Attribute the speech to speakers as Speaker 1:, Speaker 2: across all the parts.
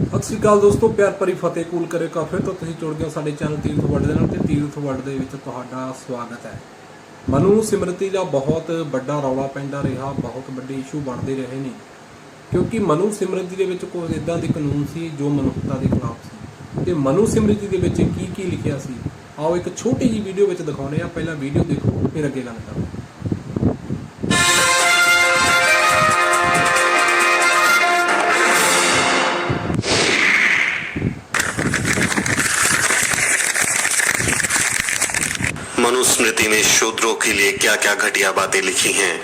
Speaker 1: ਸਤਿ ਸ਼੍ਰੀ ਅਕਾਲ ਦੋਸਤੋ, ਪਿਆਰ ਭਰੀ ਫਤਿਹ ਕੂਲ ਕਰੇ ਕਾਫੇ ਤੋਂ ਤੁਸੀਂ ਜੁੜ ਗਏ ਸਾਡੇ ਚੈਨਲ ਤੀਰਥ ਵਰਲਡ ਦੇ ਨਾਲ ਤੇ ਤੀਰਥ ਵਰਲਡ ਦੇ ਵਿੱਚ ਤੁਹਾਡਾ ਸਵਾਗਤ ਹੈ। ਮਨੂ ਸਿਮਰਤੀ ਦਾ ਬਹੁਤ ਵੱਡਾ ਰੌਲਾ ਪੈਂਦਾ ਰਿਹਾ, ਬਹੁਤ ਵੱਡੇ ਇਸ਼ੂ ਬਣਦੇ ਰਹੇ ਨੇ ਕਿਉਂਕਿ ਮਨੂ ਸਿਮਰਤੀ ਦੇ ਵਿੱਚ ਕੁਝ ਇਦਾਂ ਦੇ ਕਾਨੂੰਨ ਸੀ ਜੋ ਮਨੁੱਖਤਾ ਦੇ ਖਿਲਾਫ ਸੀ ਤੇ ਮਨੂ ਸਿਮਰਤੀ ਦੇ ਵਿੱਚ ਕੀ ਲਿਖਿਆ ਸੀ ਆਓ ਇੱਕ ਛੋਟੀ ਜਿਹੀ ਵੀਡੀਓ ਵਿੱਚ ਦਿਖਾਉਂਦੇ ਆ। ਪਹਿਲਾਂ ਵੀਡੀਓ ਦੇਖੋ ਫਿਰ ਅੱਗੇ ਗੱਲ ਕਰਾਂਗੇ।
Speaker 2: मनुस्मृति में शूद्रों के लिए क्या क्या घटिया बातें लिखी हैं।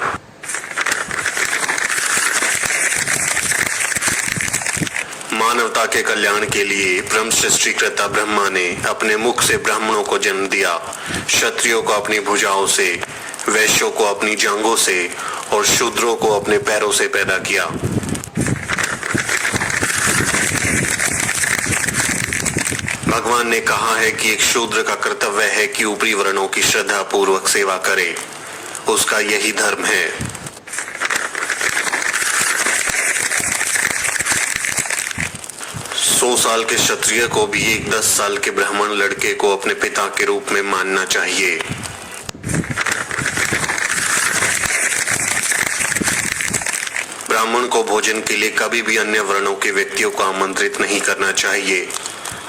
Speaker 2: मानवता के कल्याण के लिए ब्रह्म सृष्टिकर्ता ब्रह्मा ने अपने मुख से ब्राह्मणों को जन्म दिया, क्षत्रियों को अपनी भुजाओं से, वैश्यों को अपनी जांघों से और शूद्रों को अपने पैरों से पैदा किया। भगवान ने कहा है कि एक शूद्र का कर्तव्य है कि ऊपरी वर्णों की श्रद्धा पूर्वक सेवा करे, उसका यही धर्म है। सौ साल के क्षत्रिय को भी एक 10 साल के ब्राह्मण लड़के को अपने पिता के रूप में मानना चाहिए। ब्राह्मण को भोजन के लिए कभी भी अन्य वर्णों के व्यक्तियों को आमंत्रित नहीं करना चाहिए।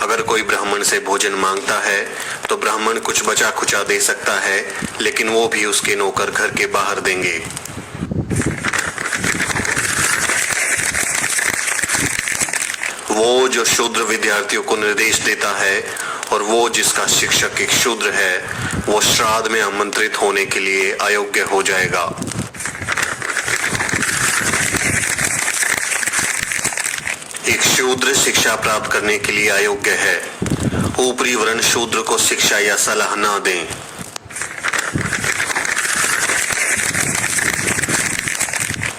Speaker 2: अगर कोई ब्राह्मण से भोजन मांगता है तो ब्राह्मण कुछ बचा खुचा दे सकता है, लेकिन वो भी उसके नौकर घर के बाहर देंगे। वो जो शूद्र विद्यार्थियों को निर्देश देता है और वो जिसका शिक्षक एक शूद्र है, वो श्राद्ध में आमंत्रित होने के लिए अयोग्य हो जाएगा। एक शूद्र शिक्षा प्राप्त करने के लिए अयोग्य है। ऊपरी वर्ण शूद्र को शिक्षा या सलाह ना दें।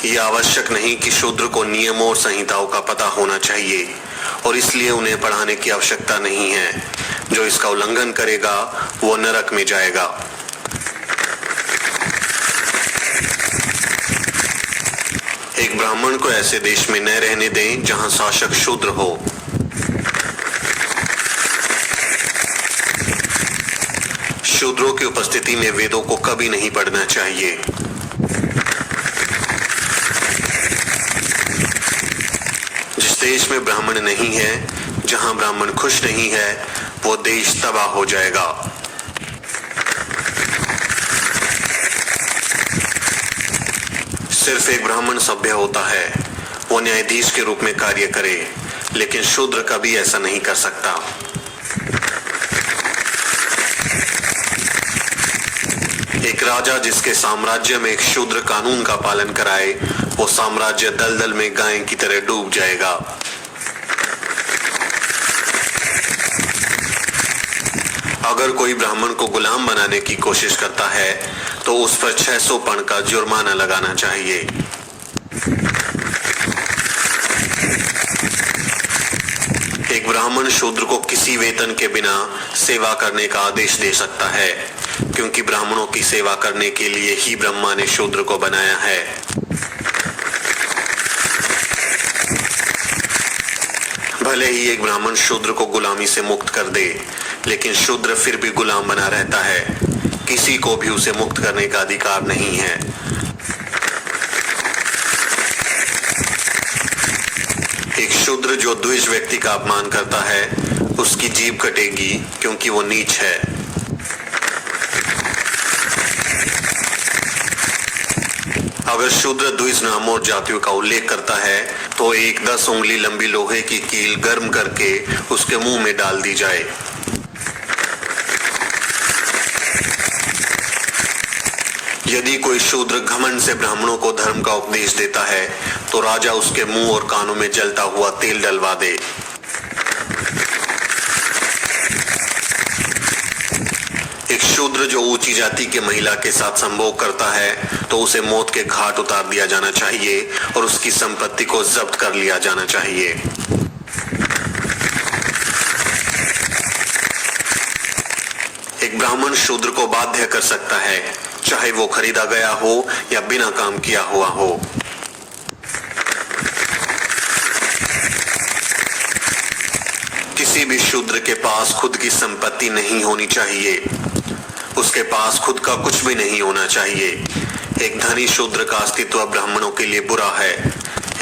Speaker 2: यह आवश्यक नहीं कि शूद्र को नियमों और संहिताओं का पता होना चाहिए और इसलिए उन्हें पढ़ाने की आवश्यकता नहीं है। जो इसका उल्लंघन करेगा वो नरक में जाएगा। एक ब्राह्मण को ऐसे देश में न रहने दें जहां शासक शूद्र हो। शूद्रों की उपस्थिति में वेदों को कभी नहीं पढ़ना चाहिए। जिस देश में ब्राह्मण नहीं है, जहां ब्राह्मण खुश नहीं है, वो देश तबाह हो जाएगा। सिर्फ एक ब्राह्मण सभ्य होता है, वो न्यायाधीश के रूप में कार्य करे, लेकिन शूद्र कभी ऐसा नहीं कर सकता। एक राजा जिसके साम्राज्य में एक शूद्र कानून का पालन कराए, वो साम्राज्य दलदल में गाय की तरह डूब जाएगा। अगर कोई ब्राह्मण को गुलाम बनाने की कोशिश करता है तो उस पर 600 पण का जुर्माना लगाना चाहिए। एक ब्राह्मण शूद्र को किसी वेतन के बिना सेवा करने का आदेश दे सकता है, क्योंकि ब्राह्मणों की सेवा करने के लिए ही ब्रह्मा ने शूद्र को बनाया है। भले ही एक ब्राह्मण शूद्र को गुलामी से मुक्त कर दे, लेकिन शूद्र फिर भी गुलाम बना रहता है। किसी को भी उसे मुक्त करने का अधिकार नहीं है। एक शूद्र जो द्विज व्यक्ति का अपमान करता है, उसकी जीभ कटेगी क्योंकि वो नीच है। अगर शूद्र द्विज नामों और जातियों का उल्लेख करता है तो एक 10 उंगली लंबी लोहे की कील गर्म करके उसके मुंह में डाल दी जाए। यदि कोई शूद्र घमंड से ब्राह्मणों को धर्म का उपदेश देता है तो राजा उसके मुंह और कानों में जलता हुआ तेल डलवा दे। एक शूद्र जो ऊंची जाति के महिला के साथ संभोग करता है तो उसे मौत के घाट उतार दिया जाना चाहिए और उसकी संपत्ति को जब्त कर लिया जाना चाहिए। एक ब्राह्मण शूद्र को बाध्य कर सकता है, चाहे वो खरीदा गया हो या बिना काम किया हुआ हो। किसी भी शूद्र के पास खुद की संपत्ति नहीं होनी चाहिए। उसके पास खुद का कुछ भी नहीं होना चाहिए। एक धनी शूद्र का अस्तित्व ब्राह्मणों के लिए बुरा है।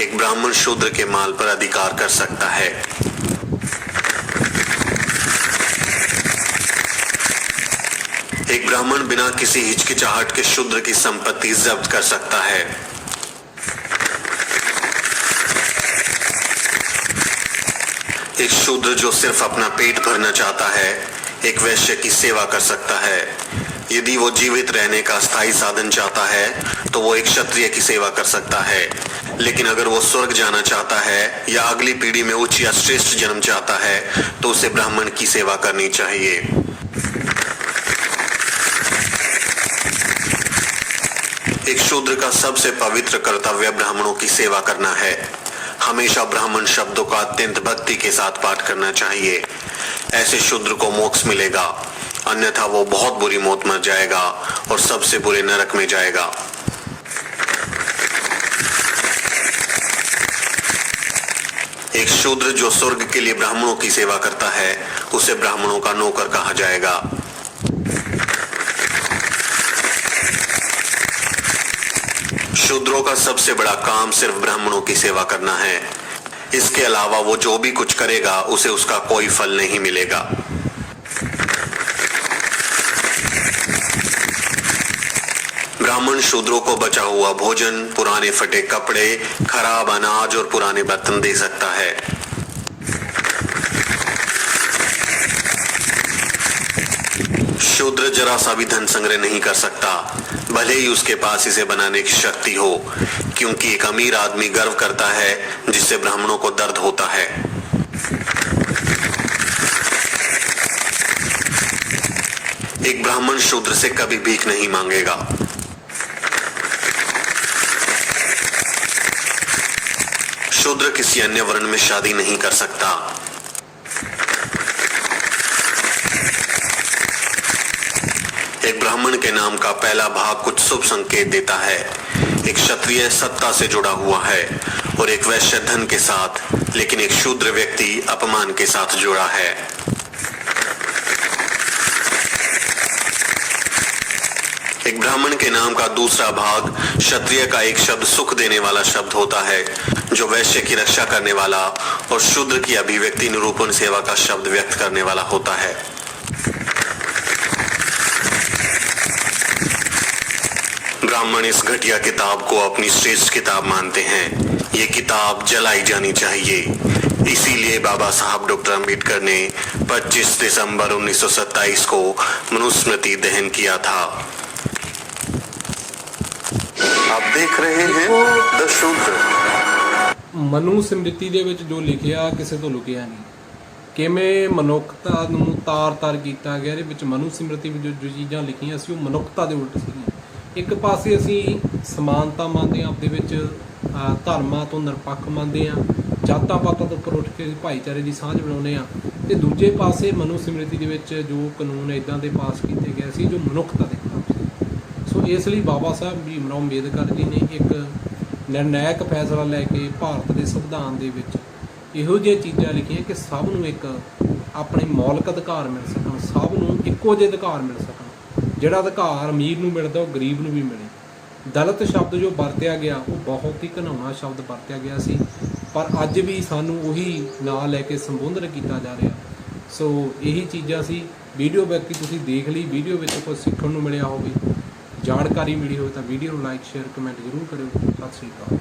Speaker 2: एक ब्राह्मण शूद्र के माल पर अधिकार कर सकता है। एक ब्राह्मण बिना किसी हिचकिचाहट के शूद्र की संपत्ति जब्त कर सकता है। एक शूद्र जो सिर्फ अपना पेट भरना चाहता है, एक वैश्य की सेवा कर सकता है। यदि वो जीवित रहने का स्थायी साधन चाहता है तो वो एक क्षत्रिय की सेवा कर सकता है। लेकिन अगर वो स्वर्ग जाना चाहता है या अगली पीढ़ी में उच्च या श्रेष्ठ जन्म चाहता है तो उसे ब्राह्मण की सेवा करनी चाहिए। एक शूद्र का सबसे पवित्र कर्तव्य ब्राह्मणों की सेवा करना है। हमेशा ब्राह्मण शब्दों का अत्यंत भक्ति के साथ पाठ करना चाहिए। ऐसे शूद्र को मोक्ष मिलेगा, अन्यथा वो बहुत बुरी मौत मर जाएगा और सबसे बुरे नरक में जाएगा। एक शूद्र जो स्वर्ग के लिए ब्राह्मणों की सेवा करता है उसे ब्राह्मणों का नौकर कहा जाएगा। शूद्रों का सबसे बड़ा काम सिर्फ ब्राह्मणों की सेवा करना है। इसके अलावा वो जो भी कुछ करेगा उसे उसका कोई फल नहीं मिलेगा। ब्राह्मण शूद्रों को बचा हुआ भोजन, पुराने फटे कपड़े, खराब अनाज और पुराने बर्तन दे सकता है। शूद्र जरा सा भी धन संग्रह नहीं कर सकता, भले ही उसके पास इसे बनाने की शक्ति हो, क्योंकि एक अमीर आदमी गर्व करता है जिससे ब्राह्मणों को दर्द होता है। एक ब्राह्मण शूद्र से कभी भीख नहीं मांगेगा। शूद्र किसी अन्य वर्ण में शादी नहीं कर सकता। एक ब्राह्मण के नाम का पहला भाग कुछ शुभ संकेत देता है। एक क्षत्रिय सत्ता से जुड़ा हुआ है और एक वैश्य धन के साथ, लेकिन एक शूद्र व्यक्ति अपमान के साथ जुड़ा है। एक ब्राह्मण के नाम का दूसरा भाग क्षत्रिय का एक शब्द सुख देने वाला शब्द होता है, जो वैश्य की रक्षा करने वाला और शूद्र की अभिव्यक्ति निरूपण सेवा का शब्द व्यक्त करने वाला होता है। ब्राह्मण इस घटिया किताब को अपनी श्रेष्ठ किताब मानते हैं। ये किताब जलाई जानी चाहिए। इसीलिए बाबा साहब डॉक्टर अंबेडकर ने 25 दिसंबर 1927 को मनुस्मृति दहन किया था। आप देख रहे हैं द शूद्र।
Speaker 1: ਮਨੂ ਸਮ੍ਰਿਤੀ ਦੇ ਵਿੱਚ ਜੋ ਲਿਖਿਆ ਕਿਸੇ ਤੋਂ ਲੁਕਿਆ ਨਹੀਂ। ਕਿਵੇਂ ਮਨੁੱਖਤਾ ਨੂੰ ਤਾਰ-ਤਾਰ ਕੀਤਾ ਗਿਆ। ਇਹਦੇ ਵਿੱਚ ਮਨੂ ਸਮ੍ਰਿਤੀ ਵਿੱਚ ਜੋ ਚੀਜ਼ਾਂ ਲਿਖੀਆਂ ਸੀ ਉਹ ਮਨੁੱਖਤਾ ਦੇ ਉਲਟ ਸੀਗੀਆਂ। ਇੱਕ ਪਾਸੇ ਅਸੀਂ ਸਮਾਨਤਾ ਮੰਨਦੇ ਹਾਂ, ਆਪਦੇ ਵਿੱਚ ਧਰਮਾਂ ਤੋਂ ਨਿਰਪੱਖ ਮੰਨਦੇ ਹਾਂ, ਜਾਤਾਂ ਪਾਤਾਂ ਤੋਂ ਉੱਪਰ ਉੱਠ ਕੇ ਭਾਈਚਾਰੇ ਦੀ ਸਾਂਝ ਬਣਾਉਂਦੇ ਹਾਂ, ਤੇ ਦੂਜੇ ਪਾਸੇ ਮਨੂ ਸਮ੍ਰਿਤੀ ਦੇ ਵਿੱਚ ਜੋ ਕਾਨੂੰਨ ਇੱਦਾਂ ਦੇ ਪਾਸ ਕੀਤੇ ਗਏ ਸੀ ਜੋ ਮਨੁੱਖਤਾ ਦੇ ਖਿਲਾਫ ਸੀ। ਸੋ ਇਸ ਲਈ ਬਾਬਾ ਸਾਹਿਬ ਭੀਮ ਰਾਓ ਅੰਬੇਦਕਰ ਜੀ ਨੇ ਇੱਕ ਨਿਰਣਾਇਕ ਫੈਸਲਾ ਲੈ ਕੇ ਭਾਰਤ ਦੇ ਸੰਵਿਧਾਨ ਦੇ ਵਿੱਚ ਇਹੋ ਜਿਹੀਆਂ ਚੀਜ਼ਾਂ ਲਿਖੀਆਂ ਕਿ ਸਭ ਨੂੰ ਇੱਕ ਆਪਣੇ ਮੌਲਿਕ ਅਧਿਕਾਰ ਮਿਲ ਸਕਣ, ਸਭ ਨੂੰ ਇੱਕੋ ਜਿਹੇ ਅਧਿਕਾਰ ਮਿਲ ਸਕਣ। ਜਿਹੜਾ ਅਧਿਕਾਰ ਅਮੀਰ ਨੂੰ ਮਿਲਦਾ ਉਹ ਗਰੀਬ ਨੂੰ ਵੀ ਮਿਲੇ। ਦਲਿਤ ਸ਼ਬਦ ਜੋ ਵਰਤਿਆ ਗਿਆ ਉਹ ਬਹੁਤ ਹੀ ਘਿਨਾਉਣਾ ਸ਼ਬਦ ਵਰਤਿਆ ਗਿਆ ਸੀ, ਪਰ ਅੱਜ ਵੀ ਸਾਨੂੰ ਉਹੀ ਨਾਂ ਲੈ ਕੇ ਸੰਬੋਧਨ ਕੀਤਾ ਜਾ ਰਿਹਾ। ਸੋ ਇਹੀ ਚੀਜ਼ਾਂ ਸੀ। ਵੀਡੀਓ ਵਿਅਕਤੀ ਤੁਸੀਂ ਦੇਖ ਲਈ, ਵੀਡੀਓ ਵਿੱਚ ਕੁਝ ਸਿੱਖਣ ਨੂੰ ਮਿਲਿਆ ਹੋਵੇ, ਜਾਣਕਾਰੀ ਮਿਲੀ ਹੋਵੇ ਤਾਂ ਵੀਡੀਓ ਨੂੰ ਲਾਈਕ, ਸ਼ੇਅਰ, ਕਮੈਂਟ ਜ਼ਰੂਰ ਕਰਿਓ। ਸਤਿ ਸ਼੍ਰੀ ਅਕਾਲ।